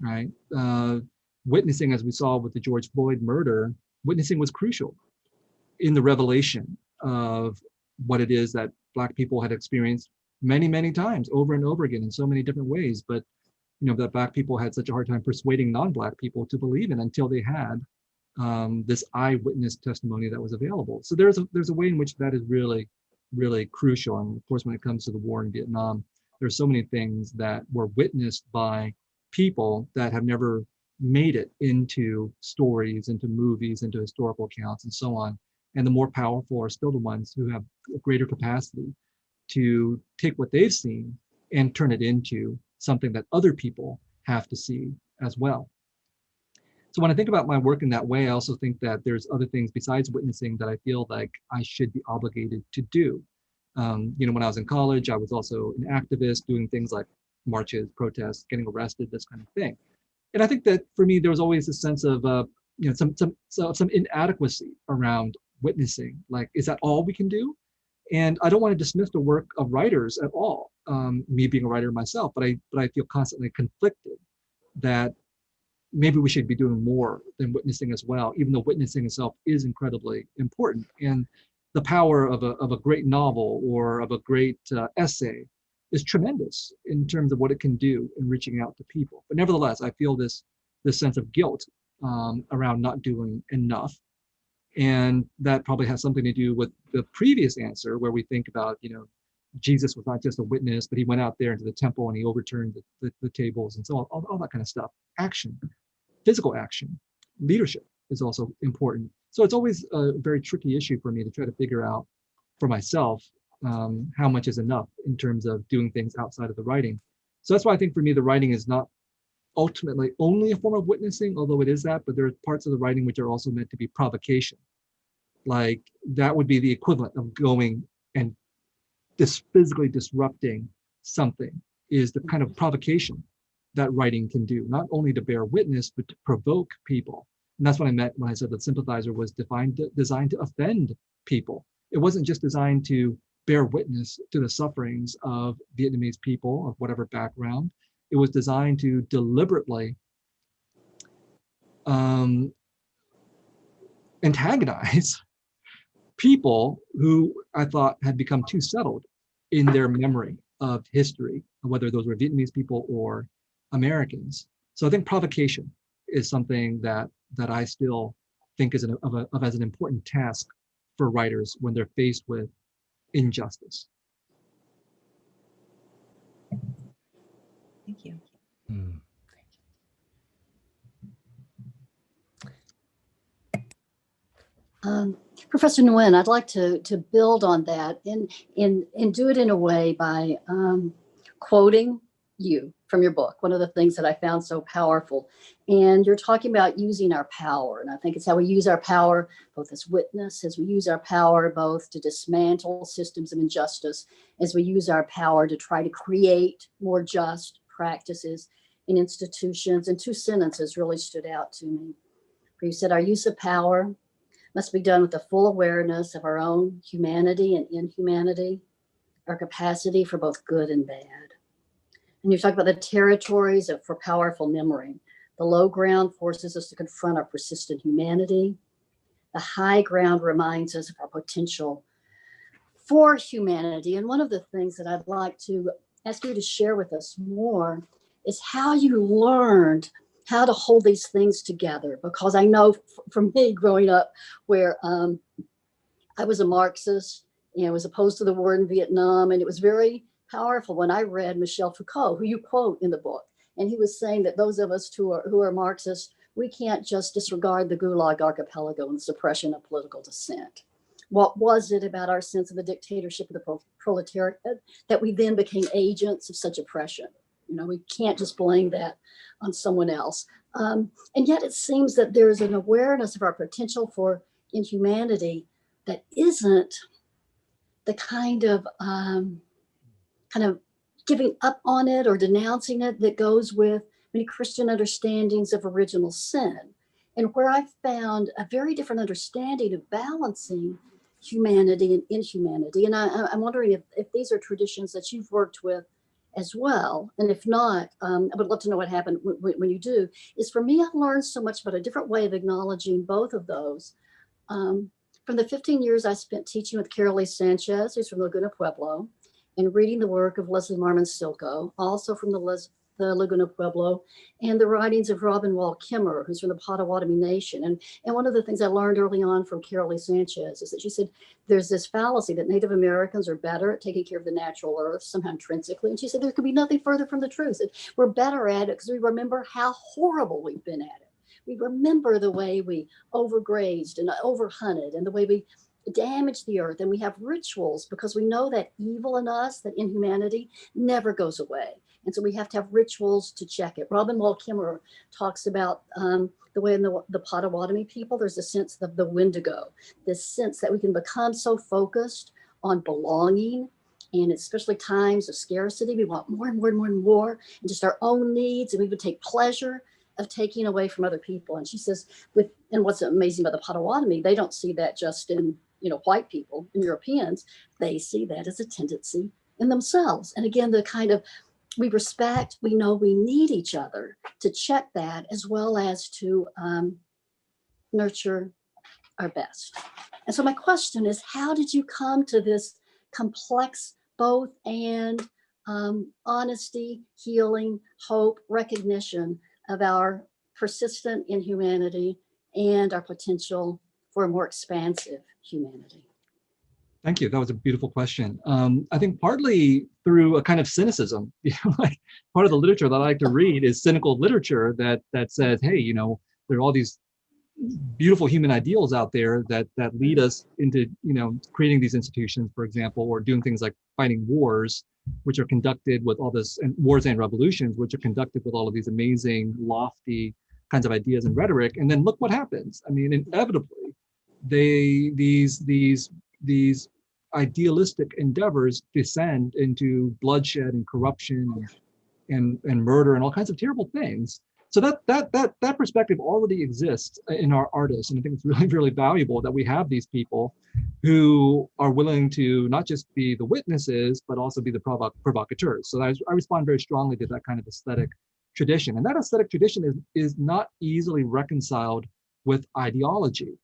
C: right? Witnessing, as we saw with the George Floyd murder, witnessing was crucial in the revelation of what it is that Black people had experienced many times over and over again in so many different ways, but that Black people had such a hard time persuading non-Black people to believe in until they had this eyewitness testimony that was available. So there's a way in which that is really crucial. And of course, when it comes to the war in Vietnam, there's so many things that were witnessed by people that have never made it into stories, into movies, into historical accounts, and so on. And the more powerful are still the ones who have a greater capacity to take what they've seen and turn it into something that other people have to see as well. So when I think about my work in that way, I also think that there's other things besides witnessing that I feel like I should be obligated to do. When I was in college, I was also an activist doing things like marches, protests, getting arrested, this kind of thing. And I think that for me, there was always a sense of some inadequacy around witnessing. Like, is that all we can do? And I don't want to dismiss the work of writers at all. Me being a writer myself, but I feel constantly conflicted that maybe we should be doing more than witnessing as well, even though witnessing itself is incredibly important. And the power of a great novel or of a great essay is tremendous in terms of what it can do in reaching out to people. But nevertheless, I feel this sense of guilt around not doing enough. And that probably has something to do with the previous answer, where we think about, Jesus was not just a witness, but he went out there into the temple and he overturned the tables and so on, all that kind of stuff. Action, physical action, leadership is also important. So it's always a very tricky issue for me to try to figure out for myself how much is enough in terms of doing things outside of the writing. So that's why I think for me, the writing is not ultimately only a form of witnessing, although it is that, but there are parts of the writing which are also meant to be provocation. Like that would be the equivalent of going and physically disrupting something, is the kind of provocation that writing can do, not only to bear witness, but to provoke people. And that's what I meant when I said that sympathizer was designed to offend people. It wasn't just designed to bear witness to the sufferings of Vietnamese people of whatever background. It was designed to deliberately antagonize people who I thought had become too settled in their memory of history, whether those were Vietnamese people or Americans. So I think provocation is something that I still think is as an important task for writers when they're faced with injustice.
D: Thank you.
E: Professor Nguyen, I'd like to build on that and do it in a way by quoting you from your book, one of the things that I found so powerful. And you're talking about using our power. And I think it's how we use our power, both as witness, as we use our power both to dismantle systems of injustice, as we use our power to try to create more just practices in institutions. And two sentences really stood out to me. Where you said, our use of power must be done with the full awareness of our own humanity and inhumanity, our capacity for both good and bad. And you talk about the territories for powerful memory. The low ground forces us to confront our persistent humanity. The high ground reminds us of our potential for humanity. And one of the things that I'd like to ask you to share with us more is how you learned how to hold these things together. Because I know from me growing up where I was a Marxist and was opposed to the war in Vietnam, and it was very powerful when I read Michel Foucault, who you quote in the book. And he was saying that those of us who are Marxists, we can't just disregard the Gulag Archipelago and the suppression of political dissent. What was it about our sense of the dictatorship of the proletariat that we then became agents of such oppression? We can't just blame that on someone else. And yet it seems that there's an awareness of our potential for inhumanity that isn't the kind of giving up on it or denouncing it that goes with many Christian understandings of original sin. And where I found a very different understanding of balancing humanity and inhumanity. And I'm wondering if these are traditions that you've worked with as well. And if not, I would love to know what happened when you do. Is for me, I've learned so much about a different way of acknowledging both of those. From the 15 years I spent teaching with Carolee Sanchez, who's from Laguna Pueblo, and reading the work of Leslie Marmon Silko, also from the Laguna Pueblo, and the writings of Robin Wall Kimmerer, who's from the Potawatomi Nation. And one of the things I learned early on from Carolee Sanchez is that she said there's this fallacy that Native Americans are better at taking care of the natural earth, somehow intrinsically. And she said there could be nothing further from the truth. We're better at it because we remember how horrible we've been at it. We remember the way we overgrazed and overhunted and the way we damage the earth, and we have rituals because we know that evil in us, that inhumanity, never goes away. And so we have to have rituals to check it. Robin Wall Kimmerer talks about the way in the Potawatomi people, there's a sense of the Wendigo, this sense that we can become so focused on belonging, and especially times of scarcity, we want more and more and more and more, and just our own needs, and we would take pleasure of taking away from other people. And she says, and what's amazing about the Potawatomi, they don't see that just in white people and Europeans, they see that as a tendency in themselves. And again, the kind of, we respect, we know we need each other to check that, as well as to nurture our best. And so my question is, how did you come to this complex both and honesty, healing, hope, recognition of our persistent inhumanity and our potential for a more expansive humanity.
C: Thank you. That was a beautiful question. I think partly through a kind of cynicism, like part of the literature that I like to read is cynical literature that says, hey, there are all these beautiful human ideals out there that lead us into, creating these institutions, for example, or doing things like fighting wars, which are conducted with all this, and wars and revolutions, which are conducted with all of these amazing, lofty kinds of ideas and rhetoric. And then look what happens. I mean, inevitably, these idealistic endeavors descend into bloodshed and corruption and murder and all kinds of terrible things. So that perspective already exists in our artists, and I think it's really, really valuable that we have these people who are willing to not just be the witnesses, but also be the provocateurs. So I respond very strongly to that kind of aesthetic tradition, and that aesthetic tradition is not easily reconciled with ideology.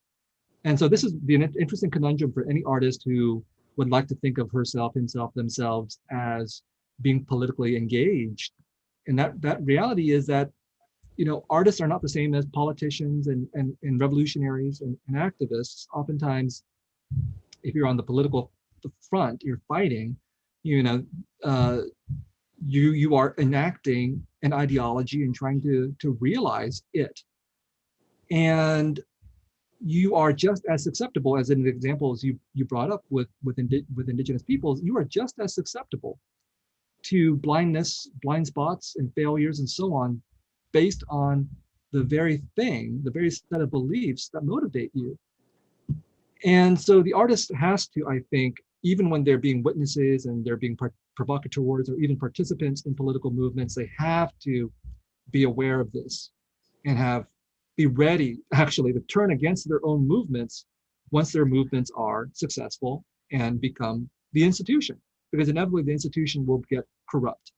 C: And so this is the interesting conundrum for any artist who would like to think of herself, himself, themselves as being politically engaged. And that reality is that, artists are not the same as politicians and revolutionaries and activists. Oftentimes, if you're on the political front, you're fighting, you are enacting an ideology and trying to realize it. And you are just as susceptible, as in the examples you brought up with indigenous peoples, you are just as susceptible to blindness, blind spots, and failures, and so on, based on the very set of beliefs that motivate you. And so the artist has to, I think, even when they're being witnesses and they're being provocateurs or even participants in political movements, they have to be aware of this and be ready actually to turn against their own movements once their movements are successful and become the institution, because inevitably the institution will get corrupt.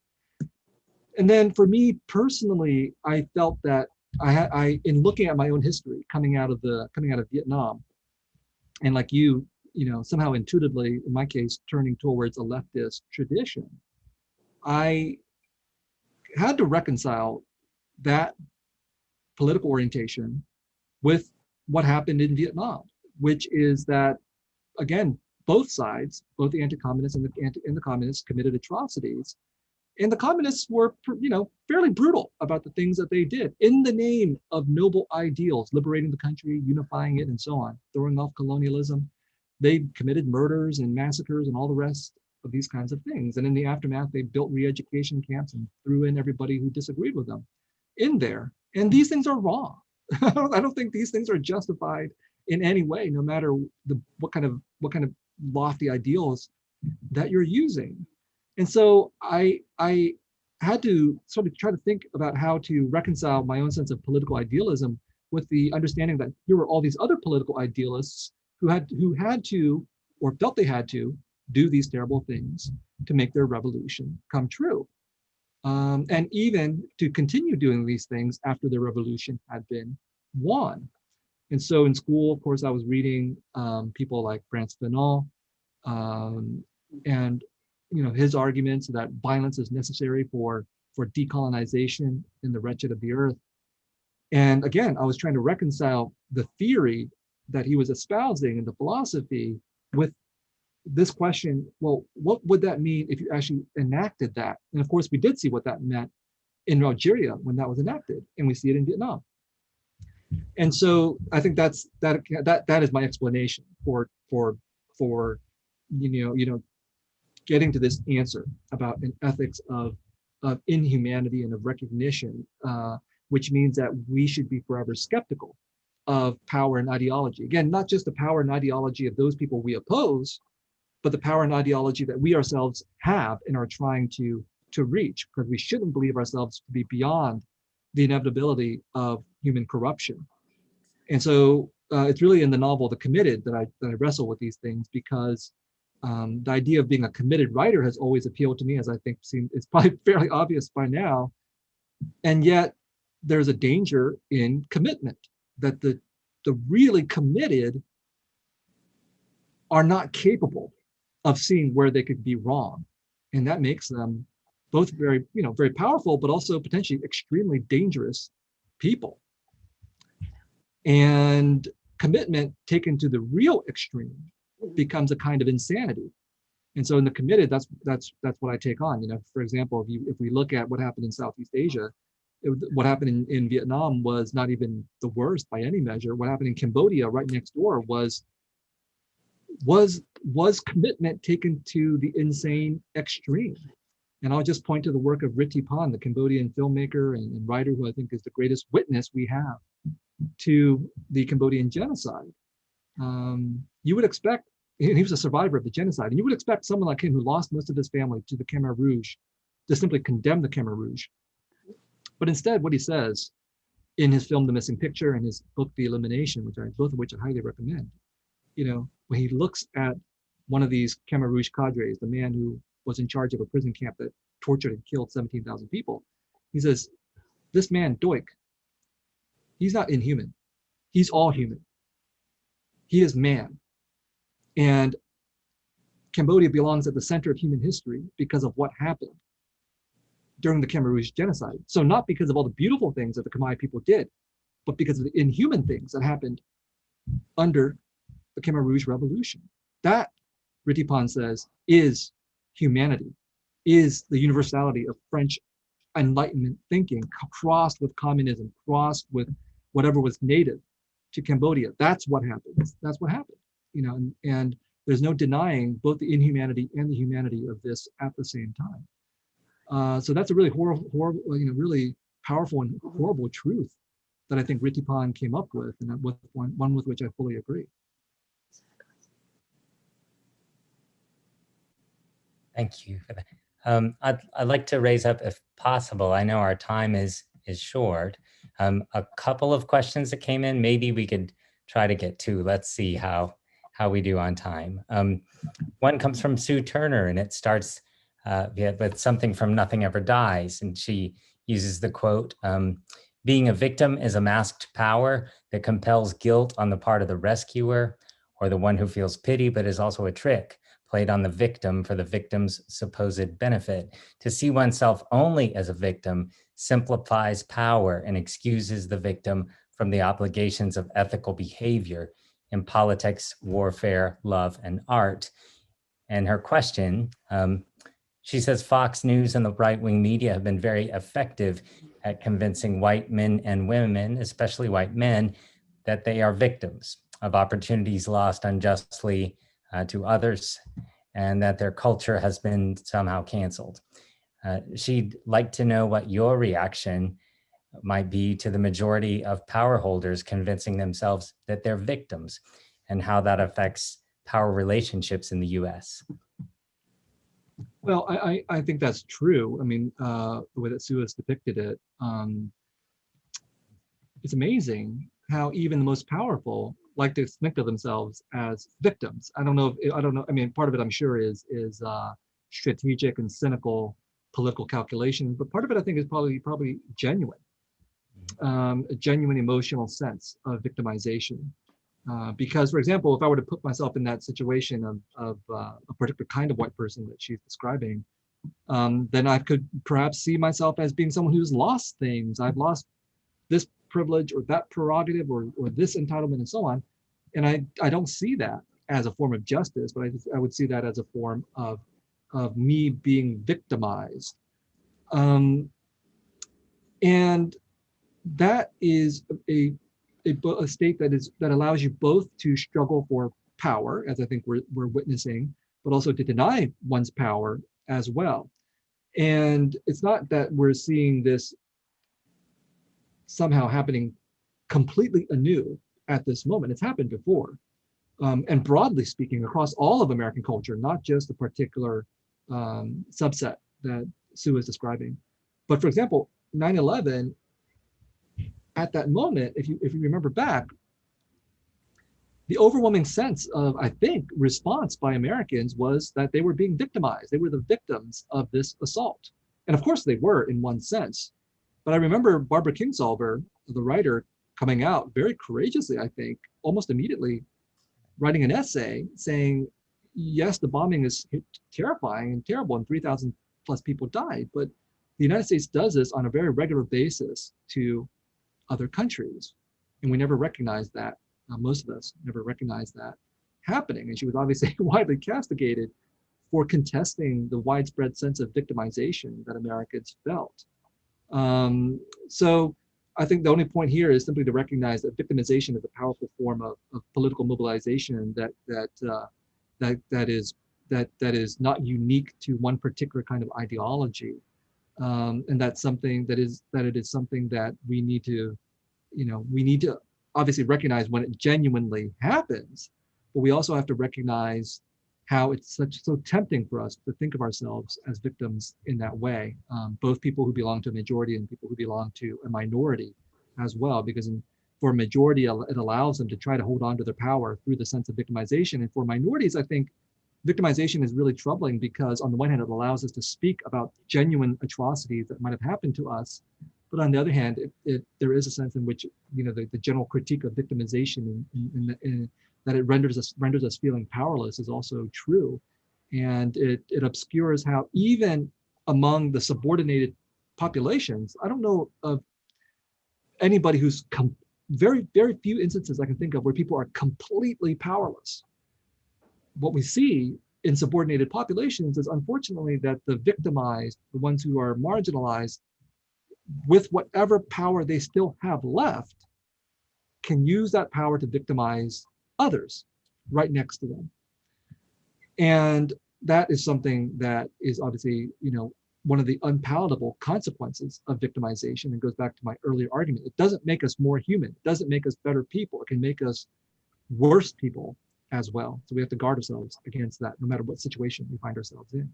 C: And then for me personally, I felt that I in looking at my own history coming out of Vietnam, and like somehow intuitively, in my case, turning towards a leftist tradition, I had to reconcile that political orientation with what happened in Vietnam, which is that, again, both sides, both the anti-communists and the communists, committed atrocities. And the communists were, fairly brutal about the things that they did in the name of noble ideals, liberating the country, unifying it, and so on, throwing off colonialism. They committed murders and massacres and all the rest of these kinds of things. And in the aftermath, they built re-education camps and threw in everybody who disagreed with them in there. And these things are wrong. I don't think these things are justified in any way, no matter what kind of lofty ideals that you're using. And so I had to sort of try to think about how to reconcile my own sense of political idealism with the understanding that here were all these other political idealists who had to, or felt they had to, do these terrible things to make their revolution come true. And even to continue doing these things after the revolution had been won. And so in school, of course, I was reading people like Frantz Fanon, and his arguments that violence is necessary for decolonization in the wretched of the earth. And again, I was trying to reconcile the theory that he was espousing and the philosophy with this question, well, what would that mean if you actually enacted that? And of course, we did see what that meant in Algeria when that was enacted, and we see it in Vietnam. And so I think that is my explanation for getting to this answer about an ethics of inhumanity and of recognition, which means that we should be forever skeptical of power and ideology. Again, not just the power and ideology of those people we oppose, but the power and ideology that we ourselves have and are trying to reach, because we shouldn't believe ourselves to be beyond the inevitability of human corruption. And so it's really in the novel The Committed that I wrestle with these things, because the idea of being a committed writer has always appealed to me, as I think it's probably fairly obvious by now. And yet there's a danger in commitment, that the really committed are not capable of seeing where they could be wrong. And that makes them both very, very powerful, but also potentially extremely dangerous people. And commitment taken to the real extreme becomes a kind of insanity. And so in the committed, that's what I take on. For example, if we look at what happened in Southeast Asia, what happened in Vietnam was not even the worst by any measure. What happened in Cambodia, right next door, was commitment taken to the insane extreme. And I'll just point to the work of Ritipan, the Cambodian filmmaker and writer, who I think is the greatest witness we have to the Cambodian genocide. You would expect, he was a survivor of the genocide, and you would expect someone like him, who lost most of his family to the Khmer Rouge, to simply condemn the Khmer Rouge. But instead, what he says in his film The Missing Picture and his book The Elimination, both of which I highly recommend, when he looks at one of these Khmer Rouge cadres, the man who was in charge of a prison camp that tortured and killed 17,000 people, he says, this man, Doik, he's not inhuman. He's all human. He is man. And Cambodia belongs at the center of human history because of what happened during the Khmer Rouge genocide. So not because of all the beautiful things that the Khmer people did, but because of the inhuman things that happened under the Khmer Rouge Revolution. That, Ritipan says, is humanity, is the universality of French Enlightenment thinking, crossed with communism, crossed with whatever was native to Cambodia. That's what happened. That's what happened. And there's no denying both the inhumanity and the humanity of this at the same time. So that's a really horrible, really powerful and horrible truth that I think Ritipan came up with, and one with which I fully agree.
B: Thank you for that. I'd like to raise up, if possible, I know our time is short, a couple of questions that came in. Maybe we could try to get to. Let's see how we do on time. One comes from Sue Turner, and it starts with something from Nothing Ever Dies. And she uses the quote, being a victim is a masked power that compels guilt on the part of the rescuer or the one who feels pity, but is also a trick played on the victim for the victim's supposed benefit. To see oneself only as a victim simplifies power and excuses the victim from the obligations of ethical behavior in politics, warfare, love, and art. And her question, she says, Fox News and the right-wing media have been very effective at convincing white men and women, especially white men, that they are victims of opportunities lost unjustly to others, and that their culture has been somehow canceled. She'd like to know what your reaction might be to the majority of power holders convincing themselves that they're victims, and how that affects power relationships in the US.
C: Well, I think that's true. I mean, the way that Sue has depicted it, it's amazing how even the most powerful like to think of themselves as victims. I don't know. I mean, part of it, I'm sure, is strategic and cynical political calculation, but part of it, I think, is probably genuine, a genuine emotional sense of victimization. Because, for example, if I were to put myself in that situation of a particular kind of white person that she's describing, then I could perhaps see myself as being someone who's lost things. I've lost this privilege or that prerogative or this entitlement and so on. And I don't see that as a form of justice, but I would see that as a form of me being victimized. And that is a state that allows you both to struggle for power, as I think we're witnessing, but also to deny one's power as well. And it's not that we're seeing this somehow happening completely anew at this moment. It's happened before. And broadly speaking, across all of American culture, not just the particular subset that Sue is describing. But for example, 9/11, at that moment, if you remember back, the overwhelming sense of, I think, response by Americans was that they were being victimized. They were the victims of this assault. And of course they were, in one sense. But I remember Barbara Kingsolver, the writer, coming out very courageously, I think, almost immediately, writing an essay saying, yes, the bombing is terrifying and terrible, and 3,000 plus people died. But the United States does this on a very regular basis to other countries. And we never recognized that. Most of us never recognized that happening. And she was obviously widely castigated for contesting the widespread sense of victimization that Americans felt. So I think the only point here is simply to recognize that victimization is a powerful form of political mobilization that is not unique to one particular kind of ideology, and that's something that it is something that we need to obviously recognize when it genuinely happens, but we also have to recognize how it's so tempting for us to think of ourselves as victims in that way, both people who belong to a majority and people who belong to a minority as well, because for a majority, it allows them to try to hold on to their power through the sense of victimization. And for minorities, I think victimization is really troubling because on the one hand, it allows us to speak about genuine atrocities that might have happened to us. But on the other hand, there is a sense in which, the general critique of victimization in that it renders us feeling powerless is also true. And it obscures how even among the subordinated populations, I don't know of anybody who's very, very few instances I can think of where people are completely powerless. What we see in subordinated populations is unfortunately that the victimized, the ones who are marginalized, with whatever power they still have left, can use that power to victimize others right next to them. And that is something that is obviously, one of the unpalatable consequences of victimization, and goes back to my earlier argument. It doesn't make us more human. It doesn't make us better people. It can make us worse people as well. So we have to guard ourselves against that, no matter what situation we find ourselves in.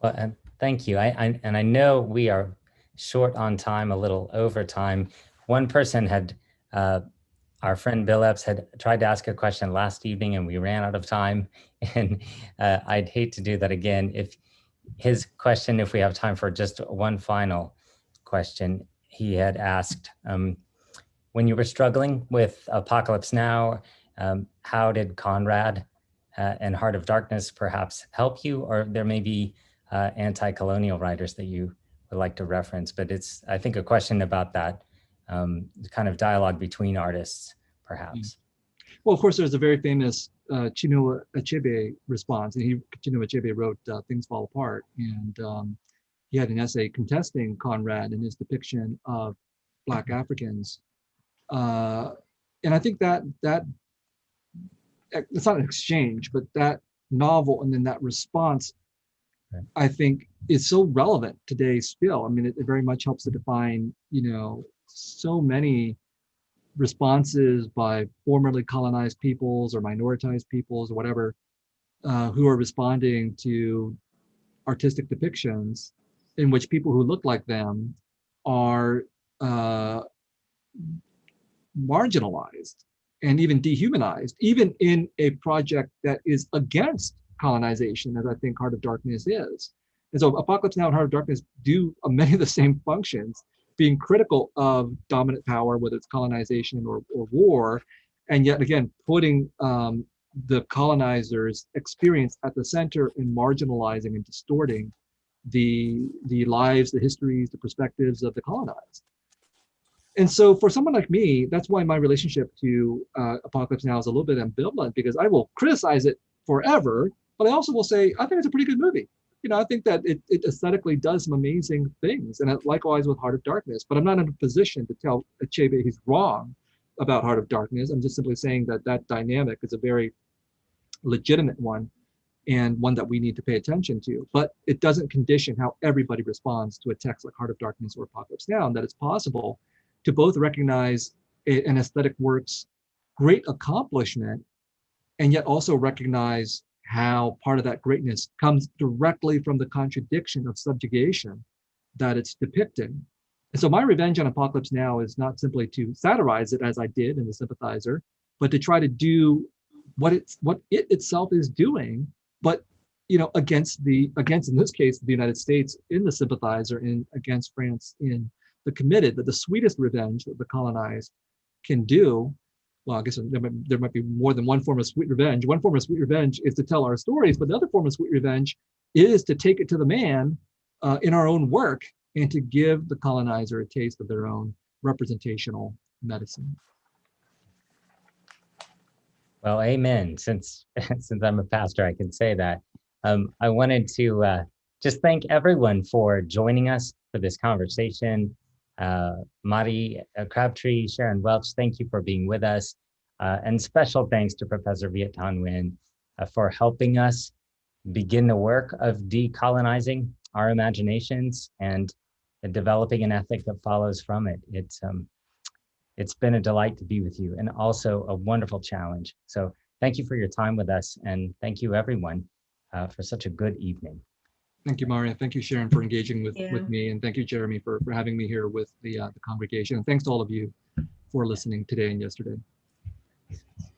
B: Well, and thank you. I know we are short on time, a little over time. One person had, our friend Bill Epps had tried to ask a question last evening and we ran out of time. And I'd hate to do that again. If his question, if we have time for just one final question, he had asked, when you were struggling with Apocalypse Now, how did Conrad and Heart of Darkness perhaps help you? Or there may be anti-colonial writers that you would like to reference, but it's, I think, a question about that kind of dialogue between artists, perhaps.
C: Well, of course, there's a very famous Chinua Achebe response, and Chinua Achebe wrote Things Fall Apart, and he had an essay contesting Conrad and his depiction of Black Africans. And I think that it's not an exchange, but that novel and then that response, I think, is so relevant today still. I mean, it very much helps to define, so many responses by formerly colonized peoples or minoritized peoples or whatever, who are responding to artistic depictions in which people who look like them are marginalized and even dehumanized, even in a project that is against colonization, as I think Heart of Darkness is. And so Apocalypse Now and Heart of Darkness do many of the same functions, being critical of dominant power, whether it's colonization or war, and yet again, putting the colonizers' experience at the center and marginalizing and distorting the lives, the histories, the perspectives of the colonized. And so for someone like me, that's why my relationship to Apocalypse Now is a little bit ambivalent, because I will criticize it forever, but I also will say, I think it's a pretty good movie. I think that it aesthetically does some amazing things, and likewise with Heart of Darkness, but I'm not in a position to tell Achebe he's wrong about Heart of Darkness. I'm just simply saying that that dynamic is a very legitimate one, and one that we need to pay attention to. But it doesn't condition how everybody responds to a text like Heart of Darkness or Apocalypse Now, and that it's possible to both recognize an aesthetic work's great accomplishment and yet also recognize how part of that greatness comes directly from the contradiction of subjugation that it's depicting. And so my revenge on Apocalypse Now is not simply to satirize it as I did in The Sympathizer, but to try to do what it itself is doing, but against in this case the United States in The Sympathizer, and against France in The Committed, that the sweetest revenge that the colonized can do well, I guess there might be more than one form of sweet revenge. One form of sweet revenge is to tell our stories, but the other form of sweet revenge is to take it to the man in our own work and to give the colonizer a taste of their own representational medicine.
B: Well, amen. Since I'm a pastor, I can say that. I wanted to just thank everyone for joining us for this conversation. Mari Crabtree, Sharon Welch, thank you for being with us. And special thanks to Professor Viet Nguyen for helping us begin the work of decolonizing our imaginations and developing an ethic that follows from it. It's been a delight to be with you, and also a wonderful challenge. So thank you for your time with us, and thank you everyone for such a good evening.
C: Thank you, Maria. Thank you, Sharon, for engaging with
D: Yeah.
C: me. And thank you, Jeremy, for having me here with the congregation. And thanks to all of you for listening today and yesterday.